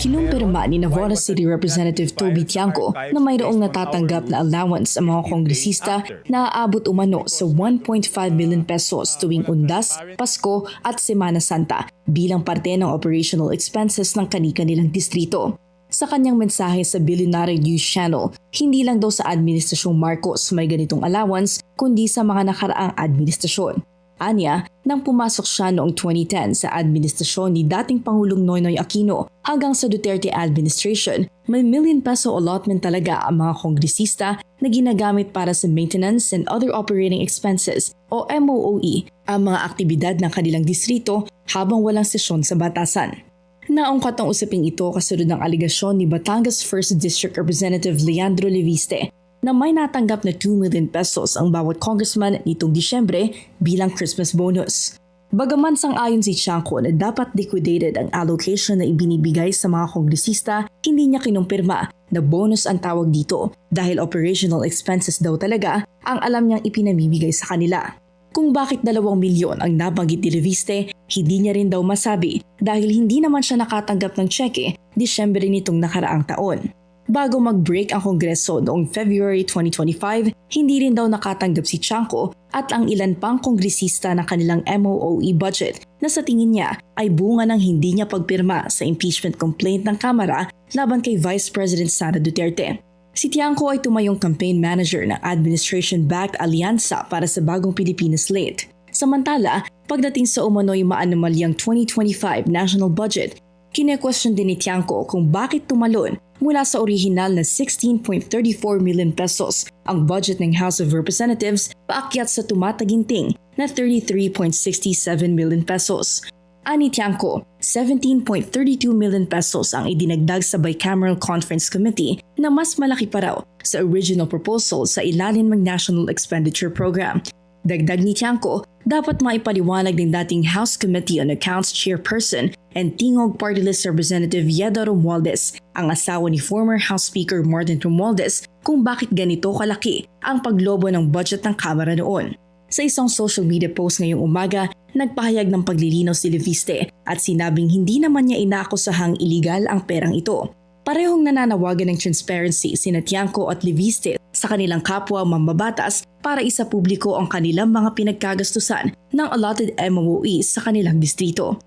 Kinumpirma ni Navotas City Representative Toby Tiangco na mayroong natatanggap na allowance ang mga kongresista na aabot umano sa 1.5 million pesos tuwing Undas, Pasko at Semana Santa bilang parte ng operational expenses ng kani-kanilang distrito. Sa kanyang mensahe sa Billionaire News Channel, hindi lang daw sa Administrasyong Marcos may ganitong allowance kundi sa mga nakaraang administrasyon. Anya, nang pumasok siya noong 2010 sa administrasyon ni dating Pangulong Noynoy Aquino hanggang sa Duterte administration, may million peso allotment talaga ang mga kongresista na ginagamit para sa maintenance and other operating expenses o MOOE, ang mga aktibidad ng kanilang distrito habang walang sesyon sa batasan. Naungkat ang usaping ito kasunod ng aligasyon ni Batangas 1st District Representative Leandro Leviste na may natanggap na 2 million pesos ang bawat congressman nitong Disyembre bilang Christmas bonus. Bagaman sang-ayon si Tiangco na dapat liquidated ang allocation na ibinibigay sa mga kongresista, hindi niya kinumpirma na bonus ang tawag dito dahil operational expenses daw talaga ang alam niyang ipinamimigay sa kanila. Kung bakit 2 milyon ang nabanggit ni Leviste, hindi niya rin daw masabi dahil hindi naman siya nakatanggap ng tseke Disyembre nitong nakaraang taon. Bago mag-break ang Kongreso noong February 2025, hindi rin daw nakatanggap si Tiangco at ang ilan pang kongresista ng kanilang MOOE budget na sa tingin niya ay bunga ng hindi niya pagpirma sa impeachment complaint ng Kamara laban kay Vice President Sara Duterte. Si Tiangco ay tumayong campaign manager ng administration-backed alyansa para sa bagong Pilipinas slate. Samantala, pagdating sa umano'y maanomalyang 2025 national budget, kine-question din ni Tiangco kung bakit tumalon mula sa orihinal na 16.34 million pesos ang budget ng House of Representatives paakyat sa tumataginting na 33.67 million pesos. Ani Tiangco, 17.32 million pesos ang idinagdag sa Bicameral Conference Committee na mas malaki pa raw sa original proposal sa ilalim ng National Expenditure Program. Dagdag ni Tiangco, dapat maipaliwanag ng dating House Committee on Accounts Chairperson and Tingog Party List Representative Yeda Romualdez, ang asawa ni former House Speaker Martin Romualdez, kung bakit ganito kalaki ang paglobo ng budget ng Kamara noon. Sa isang social media post ngayong umaga, nagpahayag ng paglilinaw si Leviste at sinabing hindi naman niya inakusahang iligal ang perang ito. Parehong nananawagan ng transparency sina Tiangco at Leviste sa kanilang kapwa mambabatas para isapubliko ang kanilang mga pinagkagastusan ng allotted MOOE sa kanilang distrito.